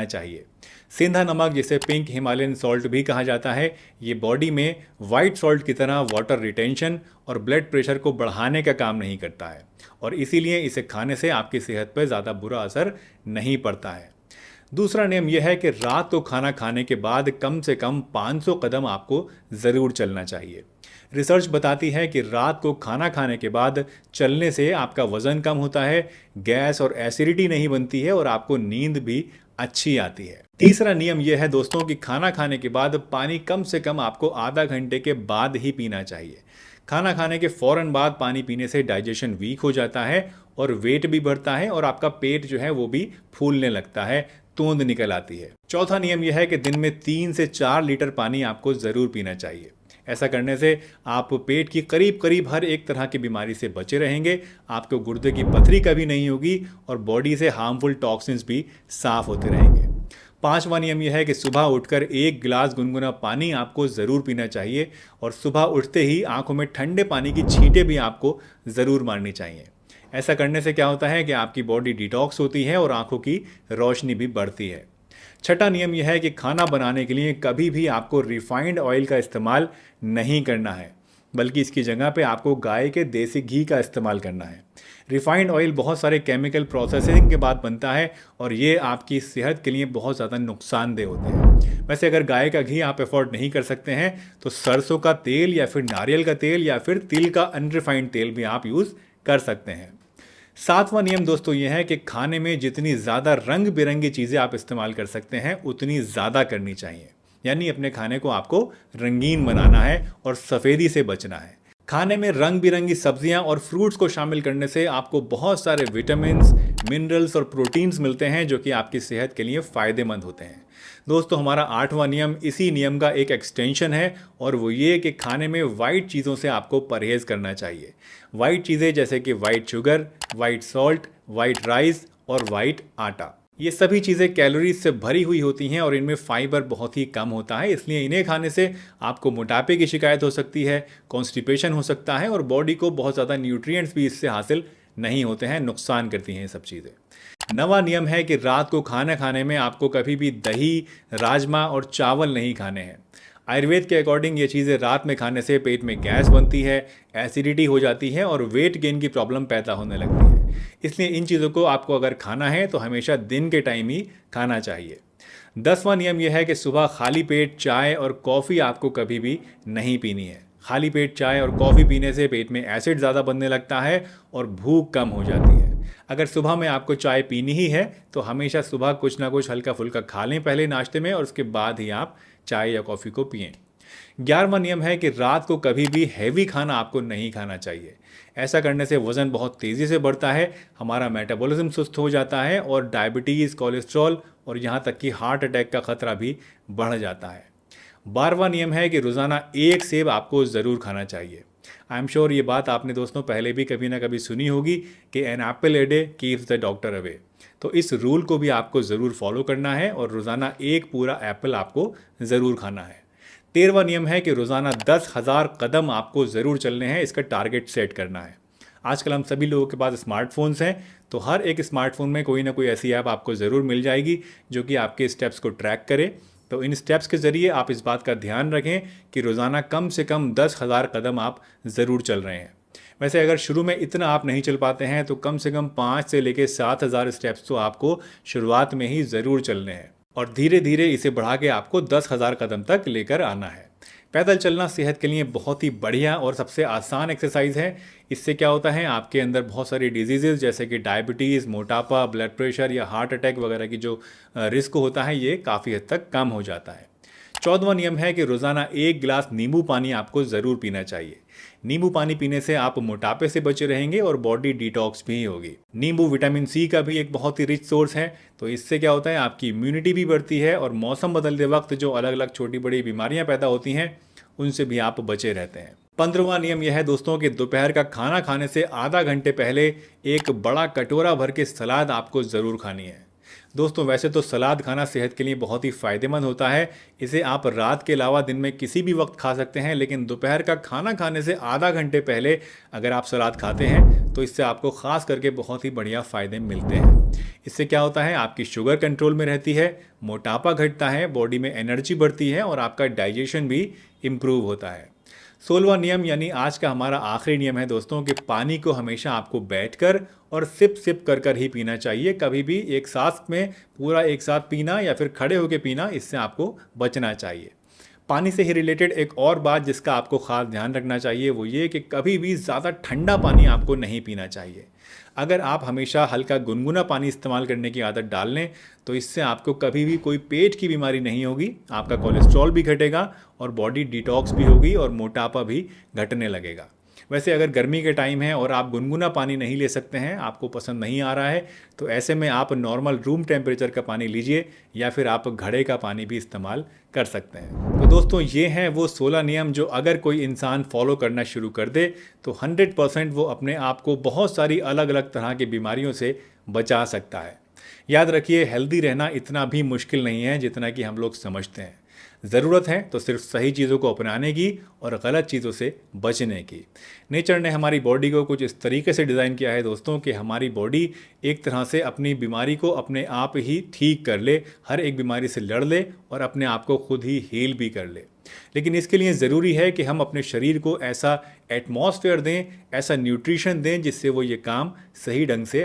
चाहिए। सिंधा नमक, जिसे पिंक हिमालयन सॉल्ट भी कहा जाता है, ये बॉडी में वाइट सॉल्ट की तरह वाटर रिटेंशन और ब्लड प्रेशर को बढ़ाने का काम नहीं करता है, और इसीलिए इसे खाने से आपकी सेहत पर ज़्यादा बुरा असर नहीं पड़ता है। दूसरा नियम यह है कि रात को खाना खाने के बाद कम से कम 500 कदम आपको ज़रूर चलना चाहिए। रिसर्च बताती है कि रात को खाना खाने के बाद चलने से आपका वज़न कम होता है, गैस और एसिडिटी नहीं बनती है और आपको नींद भी अच्छी आती है। तीसरा नियम यह है दोस्तों कि खाना खाने के बाद पानी कम से कम आपको आधा घंटे के बाद ही पीना चाहिए। खाना खाने के फ़ौरन बाद पानी पीने से डाइजेशन वीक हो जाता है और वेट भी बढ़ता है और आपका पेट जो है वो भी फूलने लगता है, तोंद निकल आती है। चौथा नियम यह है कि दिन में 3 से 4 लीटर पानी आपको ज़रूर पीना चाहिए। ऐसा करने से आप पेट की करीब करीब हर एक तरह की बीमारी से बचे रहेंगे, आपको गुर्दे की पथरी कभी नहीं होगी और बॉडी से हार्मफुल टॉक्सिन्स भी साफ होते रहेंगे। पांचवा नियम यह है कि सुबह उठकर 1 गिलास गुनगुना पानी आपको ज़रूर पीना चाहिए और सुबह उठते ही आंखों में ठंडे पानी की छींटें भी आपको ज़रूर मारनी चाहिए। ऐसा करने से क्या होता है कि आपकी बॉडी डिटॉक्स होती है और आंखों की रोशनी भी बढ़ती है। छठा नियम यह है कि खाना बनाने के लिए कभी भी आपको रिफाइंड ऑयल का इस्तेमाल नहीं करना है, बल्कि इसकी जगह पे आपको गाय के देसी घी का इस्तेमाल करना है। रिफाइंड ऑयल बहुत सारे केमिकल प्रोसेसिंग के बाद बनता है और ये आपकी सेहत के लिए बहुत ज़्यादा नुकसानदेह होते हैं। वैसे अगर गाय का घी आप अफोर्ड नहीं कर सकते हैं तो सरसों का तेल या फिर नारियल का तेल या फिर तिल का अनरिफाइंड तेल भी आप यूज़ कर सकते हैं। सातवां नियम दोस्तों यह है कि खाने में जितनी ज़्यादा रंग बिरंगी चीज़ें आप इस्तेमाल कर सकते हैं उतनी ज़्यादा करनी चाहिए। यानी अपने खाने को आपको रंगीन बनाना है और सफ़ेदी से बचना है। खाने में रंग बिरंगी सब्जियां और फ्रूट्स को शामिल करने से आपको बहुत सारे विटामिन्स, मिनरल्स और प्रोटीन्स मिलते हैं जो कि आपकी सेहत के लिए फ़ायदेमंद होते हैं। दोस्तों हमारा 8वां नियम इसी नियम का एक एक्सटेंशन है और वो ये कि खाने में वाइट चीज़ों से आपको परहेज़ करना चाहिए। वाइट चीज़ें जैसे कि white sugar, white salt, white rice और वाइट आटा, ये सभी चीज़ें कैलोरीज से भरी हुई होती हैं और इनमें फाइबर बहुत ही कम होता है, इसलिए इन्हें खाने से आपको मोटापे की शिकायत हो सकती है, कॉन्स्टिपेशन हो सकता है और बॉडी को बहुत ज़्यादा न्यूट्रिएंट्स भी इससे हासिल नहीं होते हैं, नुकसान करती हैं ये सब चीज़ें। 9वां नियम है कि रात को खाना खाने में आपको कभी भी दही, राजमा और चावल नहीं खाने हैं। आयुर्वेद के अकॉर्डिंग ये चीज़ें रात में खाने से पेट में गैस बनती है, एसिडिटी हो जाती है और वेट गेन की प्रॉब्लम पैदा होने लगती है। इसलिए इन चीज़ों को आपको अगर खाना है तो हमेशा दिन के टाइम ही खाना चाहिए। 10वां नियम यह है कि सुबह खाली पेट चाय और कॉफ़ी आपको कभी भी नहीं पीनी है। खाली पेट चाय और कॉफ़ी पीने से पेट में एसिड ज़्यादा बनने लगता है और भूख कम हो जाती है। अगर सुबह में आपको चाय पीनी ही है तो हमेशा सुबह कुछ ना कुछ हल्का फुल्का खा लें पहले नाश्ते में और उसके बाद ही आप चाय या कॉफ़ी को पिएं। 11वां नियम है कि रात को कभी भी हैवी खाना आपको नहीं खाना चाहिए। ऐसा करने से वज़न बहुत तेज़ी से बढ़ता है, हमारा मेटाबॉलिज्म सुस्त हो जाता है और डायबिटीज़, कोलेस्ट्रॉल और यहाँ तक कि हार्ट अटैक का खतरा भी बढ़ जाता है। 12वां नियम है कि रोज़ाना 1 सेब आपको ज़रूर खाना चाहिए। आई एम श्योर ये बात आपने दोस्तों पहले भी कभी ना कभी सुनी होगी कि an apple a day keeps the doctor away. तो इस रूल को भी आपको ज़रूर फॉलो करना है और रोज़ाना 1 पूरा एप्पल आपको ज़रूर खाना है। 13वां नियम है कि रोज़ाना 10,000 कदम आपको ज़रूर चलने हैं, इसका टारगेट सेट करना है। आजकल हम सभी लोगों के पास स्मार्टफोन्स हैं, तो हर एक स्मार्टफोन में कोई ना कोई ऐसी ऐप आपको ज़रूर मिल जाएगी जो कि आपके स्टेप्स को ट्रैक करे। तो इन स्टेप्स के ज़रिए आप इस बात का ध्यान रखें कि रोज़ाना कम से कम 10,000 कदम आप ज़रूर चल रहे हैं। वैसे अगर शुरू में इतना आप नहीं चल पाते हैं तो कम से कम 5 से लेकर 7,000 स्टेप्स तो आपको शुरुआत में ही ज़रूर चलने हैं और धीरे धीरे इसे बढ़ा के आपको 10,000 कदम तक लेकर आना है। पैदल चलना सेहत के लिए बहुत ही बढ़िया और सबसे आसान एक्सरसाइज है। इससे क्या होता है, आपके अंदर बहुत सारी डिजीज़ेज़ जैसे कि डायबिटीज़, मोटापा, ब्लड प्रेशर या हार्ट अटैक वगैरह की जो रिस्क होता है ये काफ़ी हद तक कम हो जाता है। 14वां नियम है कि रोज़ाना 1 गिलास नींबू पानी आपको ज़रूर पीना चाहिए। नींबू पानी पीने से आप मोटापे से बचे रहेंगे और बॉडी डिटॉक्स भी होगी। नींबू विटामिन सी का भी एक बहुत ही रिच सोर्स है, तो इससे क्या होता है आपकी इम्यूनिटी भी बढ़ती है और मौसम बदलते वक्त जो अलग अलग छोटी बड़ी बीमारियां पैदा होती हैं उनसे भी आप बचे रहते हैं। 15वां नियम यह है दोस्तों कि दोपहर का खाना खाने से आधा घंटे पहले एक बड़ा कटोरा भर के सलाद आपको ज़रूर खानी है। दोस्तों वैसे तो सलाद खाना सेहत के लिए बहुत ही फ़ायदेमंद होता है। इसे आप रात के अलावा दिन में किसी भी वक्त खा सकते हैं, लेकिन दोपहर का खाना खाने से आधा घंटे पहले अगर आप सलाद खाते हैं तो इससे आपको ख़ास करके बहुत ही बढ़िया फ़ायदे मिलते हैं। इससे क्या होता है, आपकी शुगर कंट्रोल में रहती है, मोटापा घटता है, बॉडी में एनर्जी बढ़ती है और आपका डाइजेशन भी इम्प्रूव होता है। 16वां नियम यानी आज का हमारा आखिरी नियम है दोस्तों कि पानी को हमेशा आपको बैठकर और सिप सिप कर कर ही पीना चाहिए। कभी भी एक साथ में पूरा एक साथ पीना या फिर खड़े होकर पीना, इससे आपको बचना चाहिए। पानी से ही रिलेटेड एक और बात जिसका आपको ख़ास ध्यान रखना चाहिए वो ये कि कभी भी ज़्यादा ठंडा पानी आपको नहीं पीना चाहिए। अगर आप हमेशा हल्का गुनगुना पानी इस्तेमाल करने की आदत डाल लें तो इससे आपको कभी भी कोई पेट की बीमारी नहीं होगी, आपका कोलेस्ट्रॉल भी घटेगा और बॉडी डिटॉक्स भी होगी और मोटापा भी घटने लगेगा। वैसे अगर गर्मी के टाइम है और आप गुनगुना पानी नहीं ले सकते हैं, आपको पसंद नहीं आ रहा है, तो ऐसे में आप नॉर्मल रूम टेम्परेचर का पानी लीजिए या फिर आप घड़े का पानी भी इस्तेमाल कर सकते हैं। तो दोस्तों ये हैं वो 16 नियम जो अगर कोई इंसान फॉलो करना शुरू कर दे तो 100% वो अपने आप को बहुत सारी अलग अलग तरह की बीमारियों से बचा सकता है। याद रखिए, हेल्दी रहना इतना भी मुश्किल नहीं है जितना कि हम लोग समझते हैं। ज़रूरत है तो सिर्फ सही चीज़ों को अपनाने की और गलत चीज़ों से बचने की। नेचर ने हमारी बॉडी को कुछ इस तरीके से डिज़ाइन किया है दोस्तों कि हमारी बॉडी एक तरह से अपनी बीमारी को अपने आप ही ठीक कर ले, हर एक बीमारी से लड़ ले और अपने आप को खुद ही हील भी कर ले। लेकिन इसके लिए ज़रूरी है कि हम अपने शरीर को ऐसा एटमॉस्फेयर दें, ऐसा न्यूट्रिशन दें जिससे वो ये काम सही ढंग से